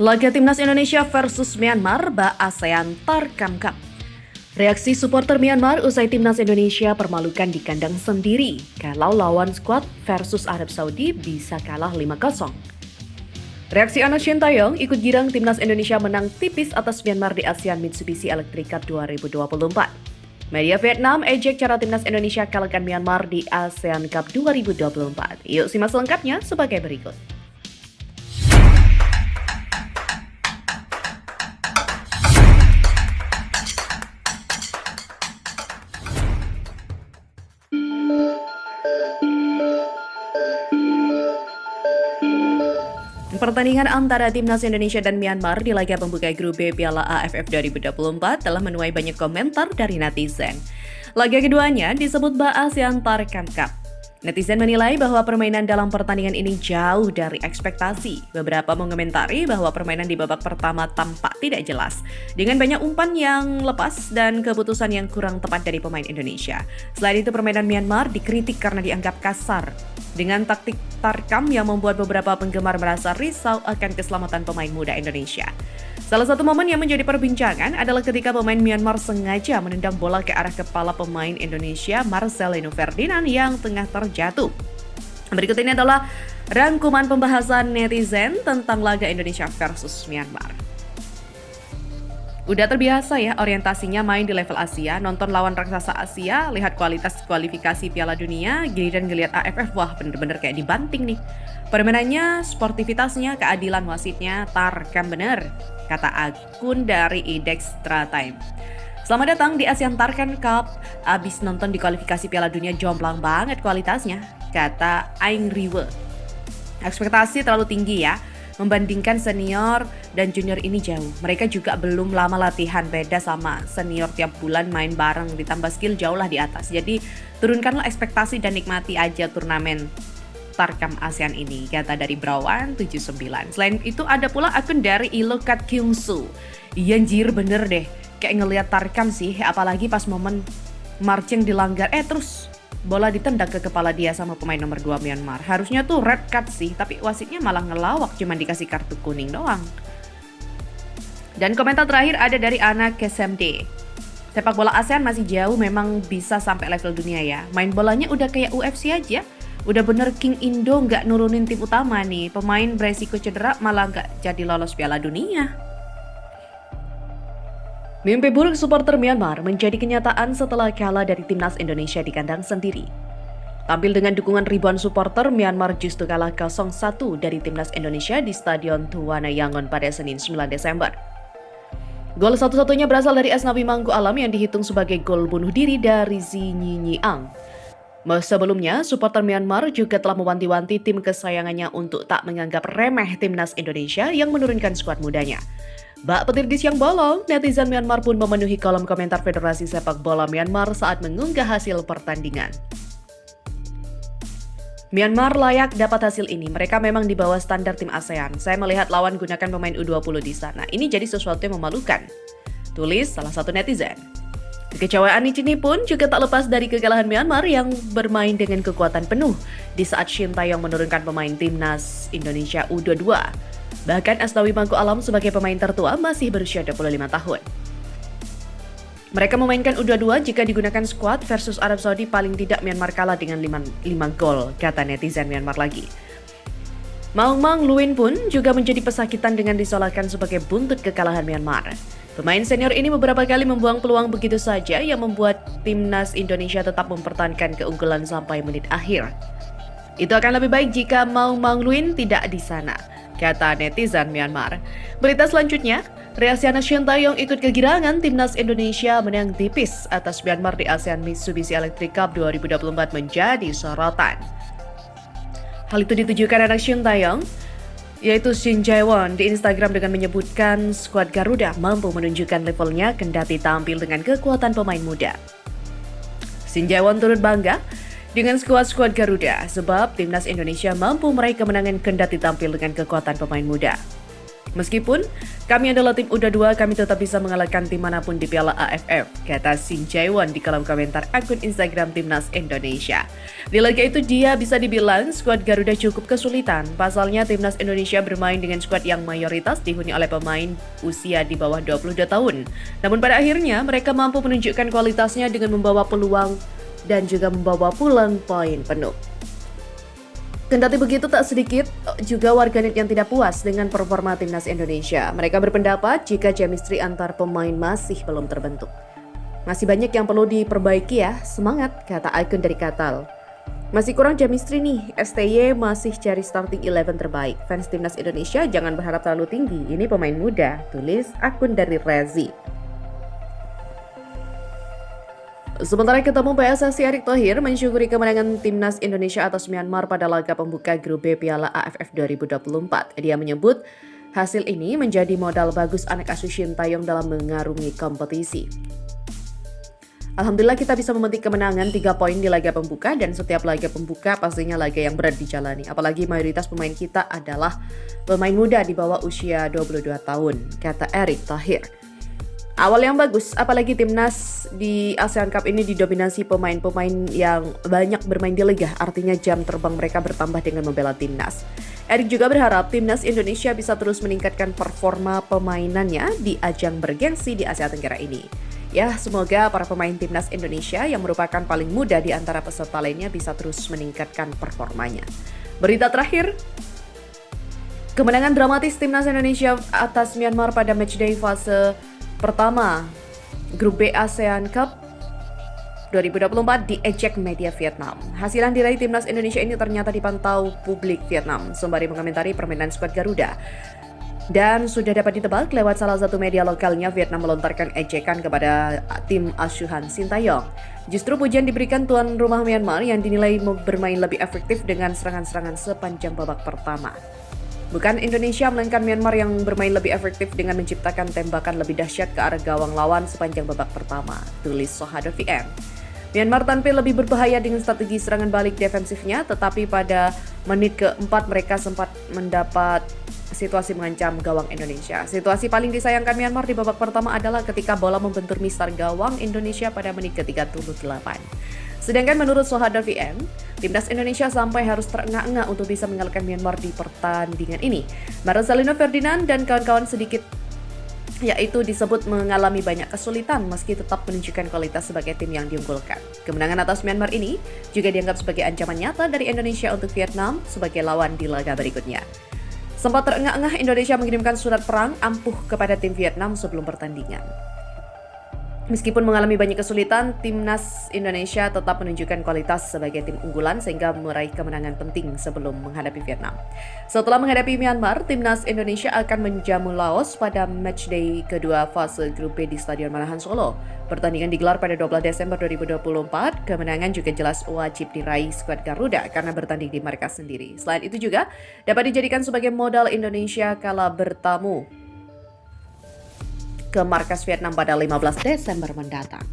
Laga Timnas Indonesia versus Myanmar ASEAN Tarkam Cup. Reaksi supporter Myanmar usai Timnas Indonesia permalukan di kandang sendiri kalau lawan skuad versus Arab Saudi bisa kalah 5-0. Reaksi anak Shin Tae-yong ikut girang Timnas Indonesia menang tipis atas Myanmar di ASEAN Mitsubishi Electric Cup 2024. Media Vietnam ejek cara Timnas Indonesia kalahkan Myanmar di ASEAN Cup 2024. Yuk simak selengkapnya sebagai berikut. Pertandingan antara Timnas Indonesia dan Myanmar di laga pembuka grup B Piala AFF 2024 telah menuai banyak komentar dari netizen. Laga keduanya disebut ASEAN Tarkam Cup. Netizen menilai bahwa permainan dalam pertandingan ini jauh dari ekspektasi. Beberapa mengomentari bahwa permainan di babak pertama tampak tidak jelas, dengan banyak umpan yang lepas dan keputusan yang kurang tepat dari pemain Indonesia. Selain itu, permainan Myanmar dikritik karena dianggap kasar, dengan taktik tarkam yang membuat beberapa penggemar merasa risau akan keselamatan pemain muda Indonesia. Salah satu momen yang menjadi perbincangan adalah ketika pemain Myanmar sengaja menendang bola ke arah kepala pemain Indonesia Marcelino Ferdinand yang tengah terjatuh. Berikut ini adalah rangkuman pembahasan netizen tentang laga Indonesia versus Myanmar. Udah terbiasa ya orientasinya main di level Asia, nonton lawan raksasa Asia, lihat kualitas kualifikasi Piala Dunia, giliran ngeliat AFF, wah bener-bener kayak dibanting nih. Permainannya, sportivitasnya, keadilan wasitnya, tarkam bener, kata akun dari Idextra Time. Selamat datang di ASEAN Tarkam Cup, abis nonton di kualifikasi Piala Dunia jomplang banget kualitasnya, kata Aing Riwe. Ekspektasi terlalu tinggi ya. Membandingkan senior dan junior ini jauh. Mereka juga belum lama latihan, beda sama senior tiap bulan main bareng, ditambah skill jauh lah di atas. Jadi turunkanlah ekspektasi dan nikmati aja turnamen Tarkam ASEAN ini, kata dari Brawan 79. Selain itu ada pula akun dari Ilokat Kyungsu. Iya anjir bener deh, kayak ngeliat Tarkam sih, apalagi pas momen marching dilanggar, terus bola ditendang ke kepala dia sama pemain nomor 2 Myanmar. Harusnya tuh red card sih, tapi wasitnya malah ngelawak, cuma dikasih kartu kuning doang. Dan komentar terakhir ada dari anak SMD. Sepak bola ASEAN masih jauh, memang bisa sampai level dunia ya. Main bolanya udah kayak UFC aja. Udah bener King Indo nggak nurunin tim utama nih. Pemain beresiko cedera malah nggak jadi lolos Piala Dunia. Mimpi buruk supporter Myanmar menjadi kenyataan setelah kalah dari Timnas Indonesia di kandang sendiri. Tampil dengan dukungan ribuan supporter, Myanmar justru kalah 0-1 dari Timnas Indonesia di Stadion Tuwana Yangon pada Senin 9 Desember. Gol satu-satunya berasal dari Asnawi Mangku Alam yang dihitung sebagai gol bunuh diri dari Zinyi Ang. Sebelumnya, supporter Myanmar juga telah mewanti-wanti tim kesayangannya untuk tak menganggap remeh Timnas Indonesia yang menurunkan skuad mudanya. Bak petir di siang bolong, netizen Myanmar pun memenuhi kolom komentar Federasi Sepak Bola Myanmar saat mengunggah hasil pertandingan. Myanmar layak dapat hasil ini, mereka memang di bawah standar tim ASEAN. Saya melihat lawan gunakan pemain U20 di sana, ini jadi sesuatu yang memalukan, tulis salah satu netizen. Kekecewaan ini pun juga tak lepas dari kekalahan Myanmar yang bermain dengan kekuatan penuh di saat Shin Tae-yong menurunkan pemain Timnas Indonesia U22. Bahkan Asnawi Mangku Alam sebagai pemain tertua masih berusia 25 tahun. Mereka memainkan U22 jika digunakan skuad versus Arab Saudi, paling tidak Myanmar kalah dengan 5 gol, kata netizen Myanmar lagi. Maung Maung Luin pun juga menjadi pesakitan dengan disolatkan sebagai buntut kekalahan Myanmar. Pemain senior ini beberapa kali membuang peluang begitu saja yang membuat Timnas Indonesia tetap mempertahankan keunggulan sampai menit akhir. Itu akan lebih baik jika Maung Maung Luin tidak di sana, kata netizen Myanmar. Berita selanjutnya, reaksi anak Shin Tae-yong ikut kegirangan Timnas Indonesia menang tipis atas Myanmar di ASEAN Mitsubishi Electric Cup 2024 menjadi sorotan. Hal itu ditujukan anak Shin Tae-yong, yaitu Shin Jae-won, di Instagram dengan menyebutkan skuad Garuda mampu menunjukkan levelnya kendati tampil dengan kekuatan pemain muda. Shin Jae-won turut bangga dengan skuad Garuda sebab Timnas Indonesia mampu meraih kemenangan kendati tampil dengan kekuatan pemain muda. Meskipun kami adalah tim U22, kami tetap bisa mengalahkan tim manapun di Piala AFF, kata Shin Jae-won di kolom komentar akun Instagram Timnas Indonesia. Di laga itu dia bisa dibilang skuad Garuda cukup kesulitan. Pasalnya Timnas Indonesia bermain dengan skuad yang mayoritas dihuni oleh pemain usia di bawah 22 tahun. Namun pada akhirnya mereka mampu menunjukkan kualitasnya dengan membawa peluang dan juga membawa pulang poin penuh. Kendati begitu, tak sedikit juga warganet yang tidak puas dengan performa Timnas Indonesia. Mereka berpendapat jika chemistry antar pemain masih belum terbentuk. Masih banyak yang perlu diperbaiki ya, semangat, kata akun dari Katal. Masih kurang chemistry nih, STY masih cari starting 11 terbaik. Fans Timnas Indonesia jangan berharap terlalu tinggi, ini pemain muda, tulis akun dari Rezi. Sementara ketemu PSSI, Erick Thohir mensyukuri kemenangan Timnas Indonesia atas Myanmar pada laga pembuka Grup B Piala AFF 2024. Dia menyebut hasil ini menjadi modal bagus anak asuh Shin Tae-yong dalam mengarungi kompetisi. Alhamdulillah kita bisa memetik kemenangan 3 poin di laga pembuka, dan setiap laga pembuka pastinya laga yang berat dijalani. Apalagi mayoritas pemain kita adalah pemain muda di bawah usia 22 tahun, kata Erick Thohir. Awal yang bagus, apalagi timnas di ASEAN Cup ini didominasi pemain-pemain yang banyak bermain di liga, artinya jam terbang mereka bertambah dengan membela timnas. Erick juga berharap timnas Indonesia bisa terus meningkatkan performa pemainannya di ajang bergengsi di Asia Tenggara ini. Ya, semoga para pemain timnas Indonesia yang merupakan paling muda di antara peserta lainnya bisa terus meningkatkan performanya. Berita terakhir, kemenangan dramatis timnas Indonesia atas Myanmar pada matchday fase pertama Grup B ASEAN Cup 2024 diejek media Vietnam. Hasil yang diraih timnas Indonesia ini ternyata dipantau publik Vietnam sembari mengomentari permainan skuad Garuda. Dan sudah dapat ditebak lewat salah satu media lokalnya, Vietnam melontarkan ejekan kepada tim asuhan Shin Tae-yong. Justru pujian diberikan tuan rumah Myanmar yang dinilai bermain lebih efektif dengan serangan-serangan sepanjang babak pertama. Bukan Indonesia, melainkan Myanmar yang bermain lebih efektif dengan menciptakan tembakan lebih dahsyat ke arah gawang lawan sepanjang babak pertama, tulis Sohado VM. Myanmar tampil lebih berbahaya dengan strategi serangan balik defensifnya, tetapi pada menit keempat mereka sempat mendapat situasi mengancam gawang Indonesia. Situasi paling disayangkan Myanmar di babak pertama adalah ketika bola membentur mistar gawang Indonesia pada menit ke-38. Sedangkan menurut Sohado VM, timnas Indonesia sampai harus terengah-engah untuk bisa mengalahkan Myanmar di pertandingan ini. Marcelino Ferdinand dan kawan-kawan sedikit yaitu disebut mengalami banyak kesulitan meski tetap menunjukkan kualitas sebagai tim yang diunggulkan. Kemenangan atas Myanmar ini juga dianggap sebagai ancaman nyata dari Indonesia untuk Vietnam sebagai lawan di laga berikutnya. Sempat terengah-engah, Indonesia mengirimkan surat perang ampuh kepada tim Vietnam sebelum pertandingan. Meskipun mengalami banyak kesulitan, timnas Indonesia tetap menunjukkan kualitas sebagai tim unggulan sehingga meraih kemenangan penting sebelum menghadapi Vietnam. Setelah menghadapi Myanmar, timnas Indonesia akan menjamu Laos pada matchday kedua fase Grup B di Stadion Manahan Solo. Pertandingan digelar pada 12 Desember 2024. Kemenangan juga jelas wajib diraih skuad Garuda karena bertanding di markas sendiri. Selain itu juga dapat dijadikan sebagai modal Indonesia kala bertamu ke markas Vietnam pada 15 Desember mendatang.